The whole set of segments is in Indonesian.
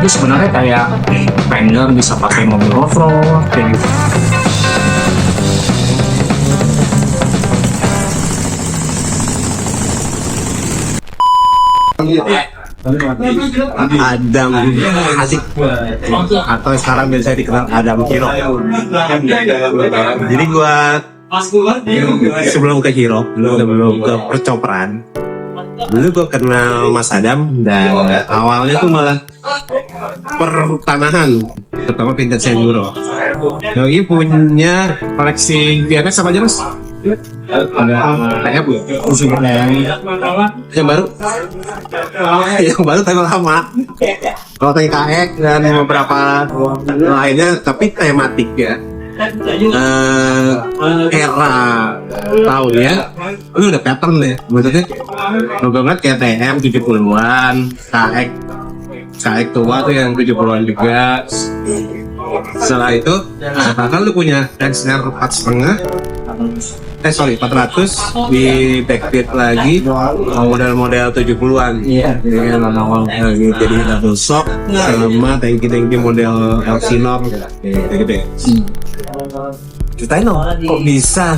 Itu sebenarnya kayak Pioneer bisa pakai mobil off-road kayak gitu. Adam Asik atau sekarang biasa dikenal Adam Hero. Jadi gua sebelum ke Hero, sebelum ke percoperan, dulu gue kenal Mas Adam dan awalnya tuh malah pertanahan, terutama vintage enduro. Doi punya koleksi VMX apa aja Mas? Ada TF yang baru, yang baru tapi lama. Kalau TKX dan beberapa lainnya, tapi tematik ya. Era tahunnya itu udah pattern deh, maksudnya lo banget kayak TM 70-an, KX tua tuh yang 70-an juga. Setelah itu bahkan lu punya XR 400 di backbeat lagi model-model 70-an. Iya, awal Jadi double shock sama tanki model Elsinore gitu ya. Ceritain dong, kok bisa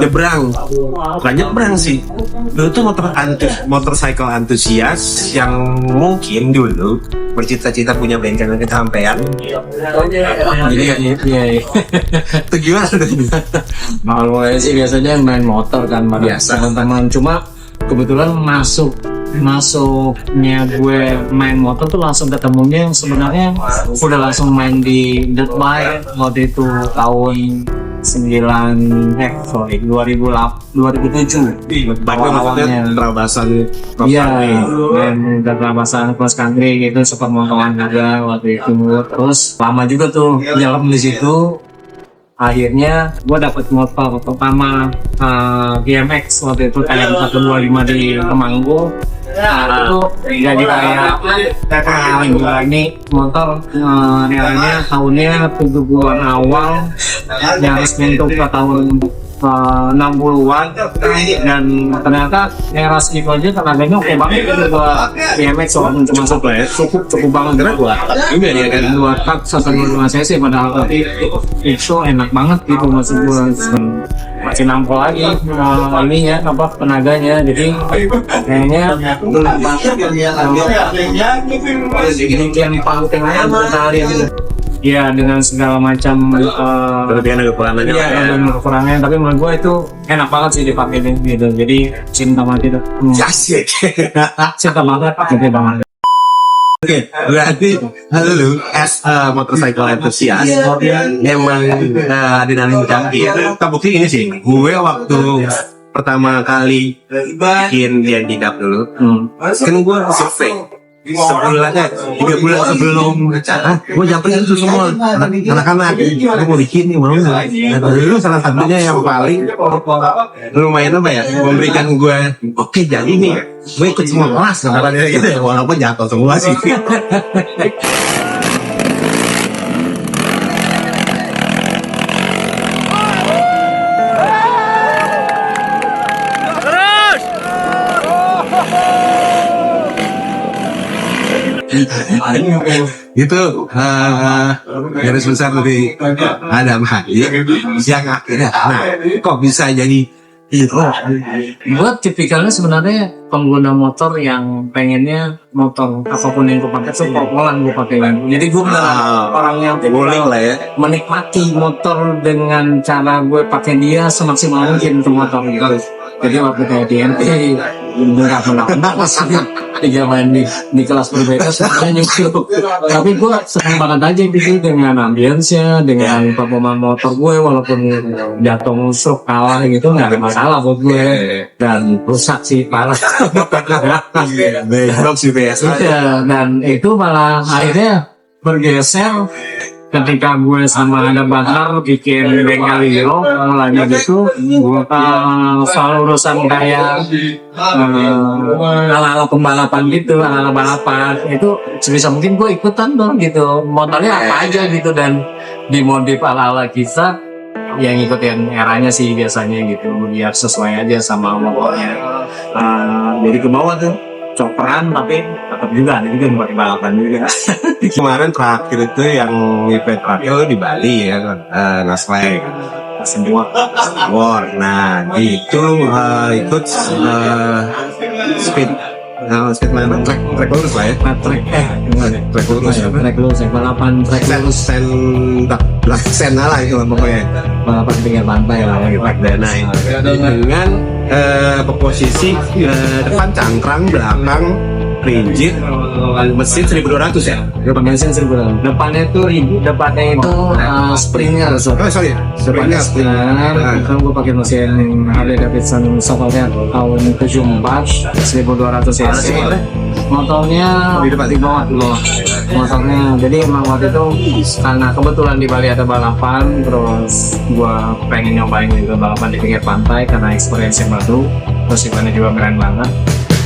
nyebrang? Bukan nyebrang sih, dulu tuh motorcycle antusias yang mungkin dulu bercita-cita punya bengkel yang kesampean. Iya. Itu gimana tuh? Kalau sih biasanya main motor kan biasa teman-teman, cuma kebetulan masuknya gue main motor tuh langsung ketemunya yang sebenarnya udah langsung main di dirt bike waktu itu tahun 2007. Bike maksudnya terabasan cross Iya, country. main terabasan cross country gitu, super motoran juga waktu itu. Terus lama juga tuh jalan di situ. Akhirnya gue dapet motor pertama BMX waktu itu kayak 125 di Temanggung. Itu jadi kayak ini motor eranya tahunnya 70-an awal, nyaris mentok ke tahun 60-an, dan ternyata era segitu aja tenaganya oke banget gitu buat BMX, walaupun cuma cukup banget karena buat juga dia kan buat 125 cc, padahal tapi itu enak banget gitu, maksud gue masih nampol lagi ininya apa tenaganya, jadi kayaknya yang paling menarik gitu. Ya, dengan segala macam Kelebihan dan kekurangannya. Iya, dan kekurangannya, tapi menurut gue itu enak banget sih dipakai gitu. Jadi cinta mati tuh. Asik. Cinta banget, gede banget. Oke, berarti lu as a motorcycle enthusiast emang adrenalin junkie. Terbukti ini sih, gue waktu pertama kali bikin dia handicap dulu, kan gue survei sebulannya 3 bulan sebelum gue nyamperin itu semua anak-anak, gue mau bikin nih, mau nggak? Nah, dulu salah satunya yang paling lumayan apa ya, memberikan gue oke, jadi nih gue ikut semua kelas katanya gitu ya, walaupun jatuh semua sih. Itu garis besar dari Adam Hadi yang akhirnya kok bisa jadi itu. Gue tipikalnya sebenarnya pengguna motor yang pengennya motor apapun yang gue pakai tuh pol-polan gue pakai kan. Jadi gue orang yang boleh lah ya, menikmati motor dengan cara gue pakai dia semaksimal mungkin ke motor gitu. Jadi waktu kayak DNT nggak pernah sih tiga main di kelas berbeda sebenarnya nyusul, tapi gue senang banget aja gitu dengan ambience-nya, dengan performa motor gue, walaupun jatuh musuh kalah gitu nggak ada masalah buat gue, dan rusak sih parah. Backdrop sih biasa. Dan itu malah akhirnya bergeser ketika gue sama ada partner bikin bengkel hero lagi gitu, soal urusan kayak ala-ala pembalapan gitu, ala-ala balapan itu sebisa mungkin gue ikutan dong gitu, motornya apa aja gitu, dan dimodif ala-ala kita yang ngikutin eranya sih biasanya gitu, biar sesuai aja sama motornya. Jadi ke bawah tuh coperan, tapi tetap juga ada juga buat balapan juga. Kemarin terakhir itu yang event terakhir itu di Bali ya kan, Nasleng Semua War. Nah itu ikut speed mana track lurus lah ya, track lurus ya, track lurus ya, balapan track lurus, sen lah itu pokoknya, balapan pinggir pantai lah ya, track dana itu dengan posisi depan cangkrang, belakang rigid, mesin 1200 ya. mesin 1000. Depannya itu depannya itu Springer. Depannya Springer. Kan gue pakai mesin Harley Davidson Sokolnya tahun 74 1200 cc. Motornya di bawah dulu. Motornya, jadi emang waktu itu karena kebetulan di Bali ada balapan, terus gua pengen nyobain juga balapan di pinggir pantai karena experience yang baru, terus eventnya juga keren banget.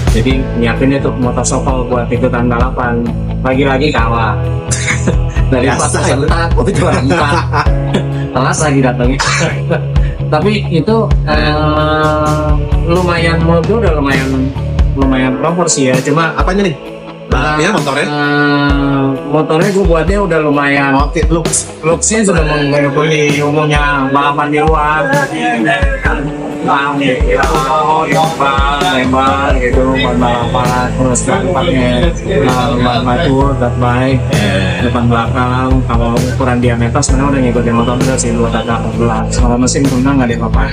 Jadi nyiapin itu motor Sokol buat ikutan balapan, lagi-lagi kalah. Dari pas sebentar, itu juara 4. Telas lagi datangnya. Tapi itu lumayan, menurut gue udah lumayan proporsi ya. Cuma Apanya nih? Ya motornya? Motornya gue buatnya udah lumayan. Looksnya sudah mengikuti umumnya balapan di luar. Lebar gitu, buat balapan, terus tempatnya ban batu, dirt bike, depan belakang. Kalau ukuran diameter sebenarnya udah ngikutin motor udah sih 214. Kalau mesin guna nggak ada apa-apa.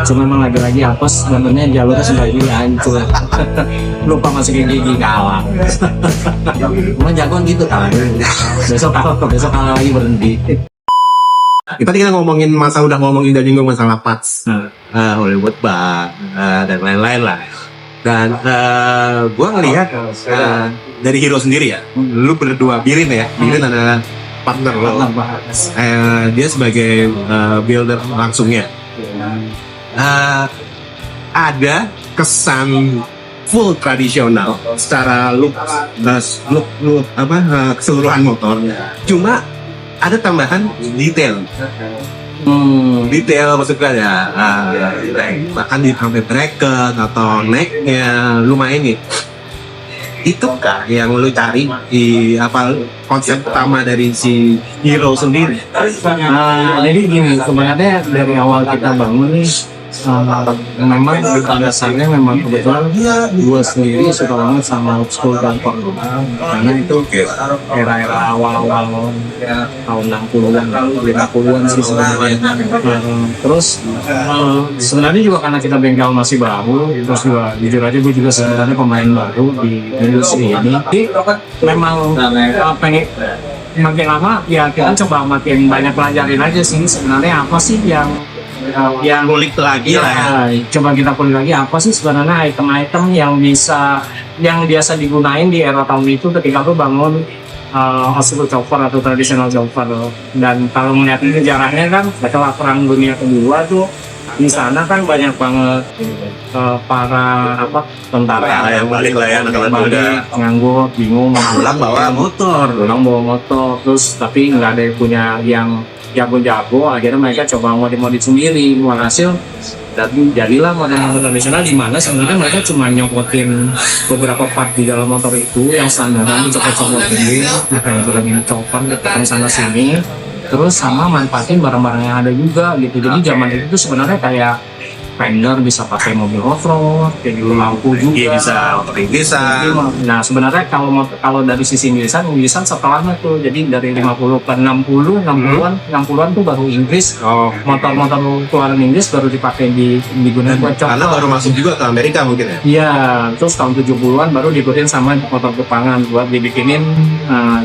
Cuma memang lagi-lagi apes, sebenarnya jalurnya sudah gini hancur. Lupa masukin gigi, kalah. Cuma jagoan gitu kan. Besok kalah lagi berhenti. Kita tadi kan udah ngomongin dan nyinggung masalah parts, Hollywood Bar, dan lain-lain lah. Dan gue ngelihat dari Hero sendiri ya, lu berdua Birin adalah partner lo. Dia sebagai builder langsungnya. Ada kesan full tradisional secara look keseluruhan motor. Cuma ada tambahan detail maksudnya ya, bahkan di sampai bracket atau necknya lumayan nih. Itu kah yang lu cari di konsep utama dari si Hero sendiri? Jadi gini, sebenarnya dari awal kita bangun nih, memang pada dasarnya memang kebetulan gue sendiri suka banget sama old school damper, karena itu era-era awal-awal tahun 60-an 50-an sih sebenarnya. Terus sebenarnya juga karena kita bengkel masih baru, terus juga jujur aja gue juga sebenarnya pemain baru di industri ini. Jadi memang pengen makin lama ya kita coba makin banyak pelajarin aja sih sebenarnya apa sih yang kulik lagi ya, lah ya. Coba kita kulik lagi apa sih sebenarnya item-item yang biasa digunain di era tahun itu ketika lu bangun old school chopper atau traditional chopper. Dan kalau melihat sejarahnya kan setelah perang dunia kedua tuh di sana kan banyak banget para tentara yang balik lah ya, anak-anak muda nganggur, bingung, pulang bawa motor, terus tapi nggak ada yang punya yang jago-jago, akhirnya mereka coba modif sendiri. Hasil dan jadilah motor tradisional di mana sebenarnya mereka cuma nyopotin beberapa part di dalam motor itu yang standaran copot-copotin kayak berangin chopper tekan sana sini, terus sama manfaatin barang-barang yang ada juga gitu. Jadi zaman itu tuh sebenarnya kayak fender bisa pakai mobil off-road, kayak gitu, lampu juga bisa motor Inggrisan. Nah sebenarnya kalau dari sisi Inggrisan setelahnya tuh, jadi dari 50 ke 60-an tuh baru Inggris. Motor-motor keluaran Inggris baru dipakai digunakan buat chopper. Karena baru masuk juga ke Amerika mungkin ya. Iya, terus tahun 70-an baru diikutin sama motor Jepangan buat dibikinin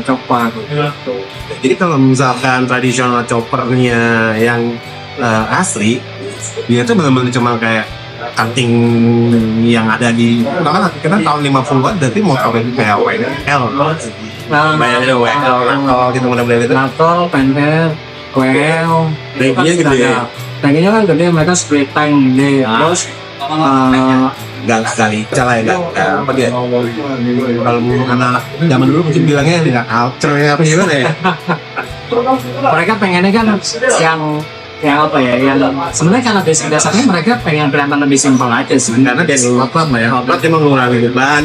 chopper gitu. Jadi kalau misalkan tradisional choppernya yang asli, dia tuh benar-benar cuma kayak cutting yang ada di karena tahun 50-an berarti motor kayak WL banyak ada WL atau gitu model-model itu Natal, Panther, Quail, Tankinya gede. Tankinya kan gede, mereka split tank gede. Terus nggak sekali salah ya nggak apa dia kalau anak zaman dulu mungkin bilangnya nggak culture ya apa gimana ya mereka pengennya kan yang apa ya, yang sebenarnya karena basic dasarnya mereka pengen kelihatan lebih simpel aja sih. karena dia apa ya otot dia mengurangi beban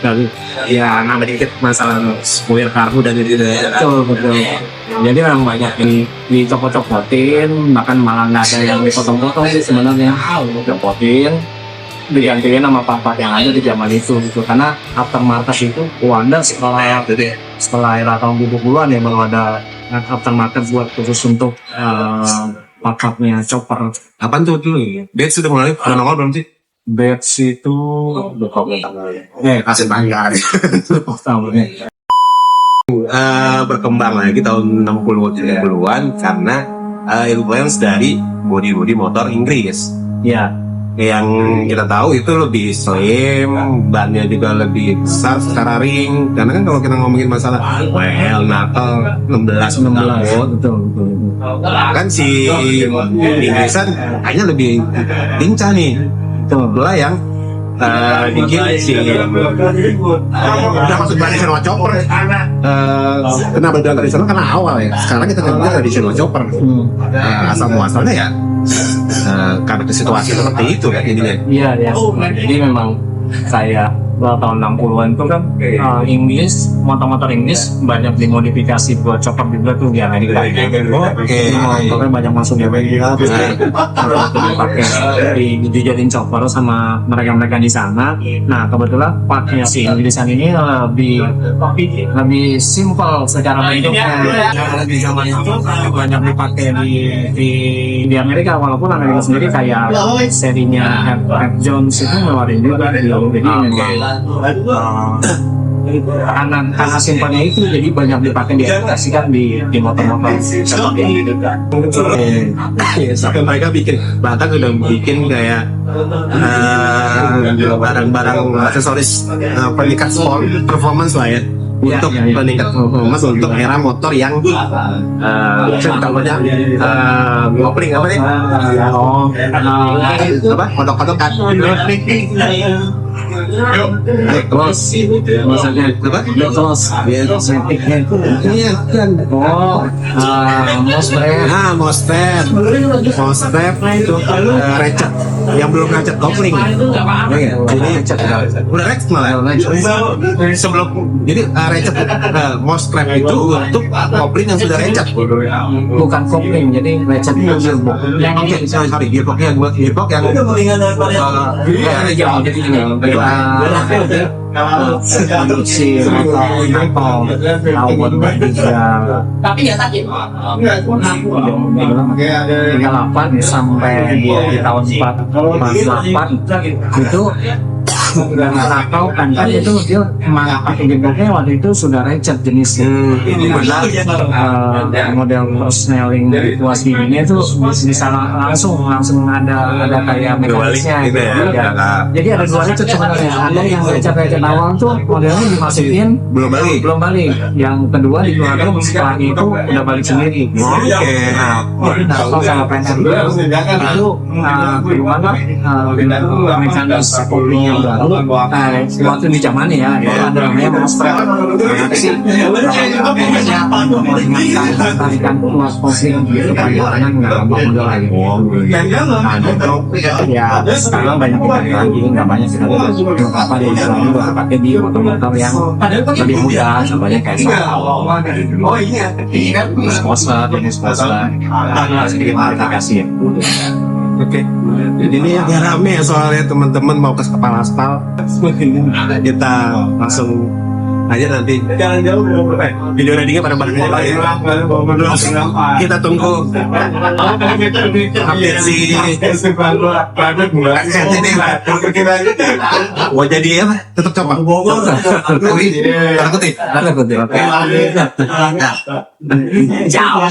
dan ya nambah dikit masalah spoil karbu dan itu Betul. Jadi memang banyak yang dicopot-copotin, bahkan malah nggak ada yang dipotong-potong sih sebenarnya. Copotin, digantiin sama part-part yang ada di zaman itu gitu. Karena aftermarket itu Wanda setelah era tahun 70-an ya baru ada aftermarket buat khusus untuk part-partnya chopper. apaan tuh dulu Dead sudah mulai udah nongol belum sih Beds itu kasih bangga tahunnya. berkembang lagi tahun 60-70-an karena influence dari body motor Inggris Ya, yang kita tahu itu lebih slim, bannya juga lebih besar secara ring. Karena kan kalau kita ngomongin masalah Natal 16 betul. kan si Inggrisan hanya lebih lincah nih. Betul. Itulah yang bikin si udah masuk traditional chopper. Kenapa bilang tradisional karena awal ya. Sekarang kita nggak bilang traditional chopper. Asal muasalnya ya karena situasi seperti itu kan jadinya. Iya. Jadi memang saya tahun 60-an itu kan Inggris, motor-motor Inggris banyak dimodifikasi buat chopper juga tuh di Amerika. Motornya banyak masuk di Amerika, terus dipakai dijadiin chopper sama mereka di sana. Nah kebetulan partnya si Inggrisan ini lebih simpel secara bentuknya. Di zaman itu banyak dipakai di Amerika, walaupun Amerika sendiri kayak serinya F. Jones itu ngeluarin juga jadi karena simpelnya itu jadi banyak dipakai diaplikasikan di motor-motor seperti ini juga. Sampai mereka bikin bahkan udah bikin kayak barang-barang aksesoris peningkat sport performance lah ya untuk peningkat performance untuk era motor yang contohnya ngopling apa nih apa kodok-kodok kan Close, maksudnya apa? Close, setiknya itu. iya kan Mostep itu recet yang belum recet kopling jadi udah recet malah sebelum jadi recet Mostep itu untuk kopling yang sudah recet Bukan kopling, jadi recet itu gearbox. sorry gearbox yang Jadi produksi motor tahun 38 sampai di tahun 48 itu atau kan itu dia pakai gearboxnya waktu itu sudah recet jenisnya. Model cross-snelling tuas giginya itu bisa langsung ada kayak mekanisnya gitu. Jadi ada dua recet sebenarnya. Ada yang recet awal tuh modelnya dimasukin belum balik. Yang kedua dikeluarkan setelah itu udah balik sendiri. Natal sama Panther itu gimana mekanis kopling yang baru. Waktu di zaman ya, ada namanya Mostep. Tarikan tuas kopling gitu kan, karena nggak gampang modal lagi. Ya sekarang banyak lagi, nggak banyak sekali. Apa dia lagi pakai di motor-motor yang lebih mudah, contohnya kayak Mostep, sedikit modifikasi. Oke. Jadi ini yang rame soalnya teman-teman mau ke kepala aspal. Kita langsung aja nanti. Jangan jauh. Video readingnya pada barangnya lagi. Kita tunggu update si mau jadi apa? Tetap coba. Takut. Jauh.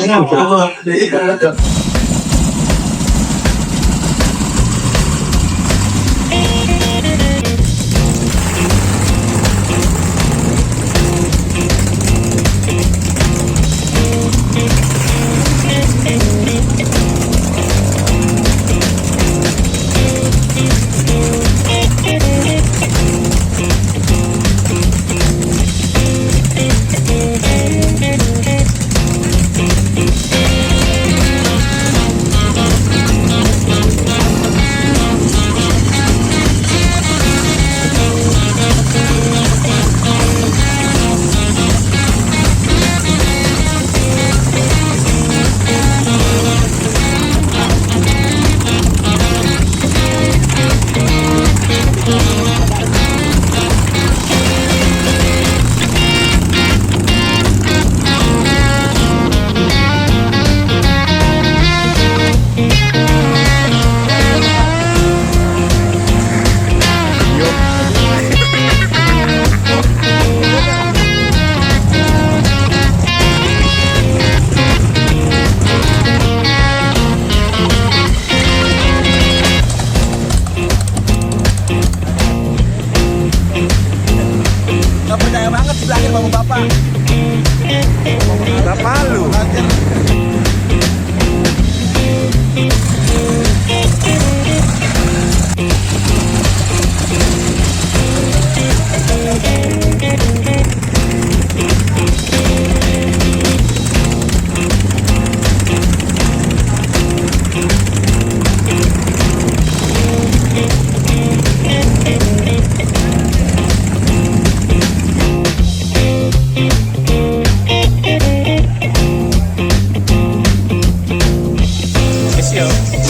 Yes, yo.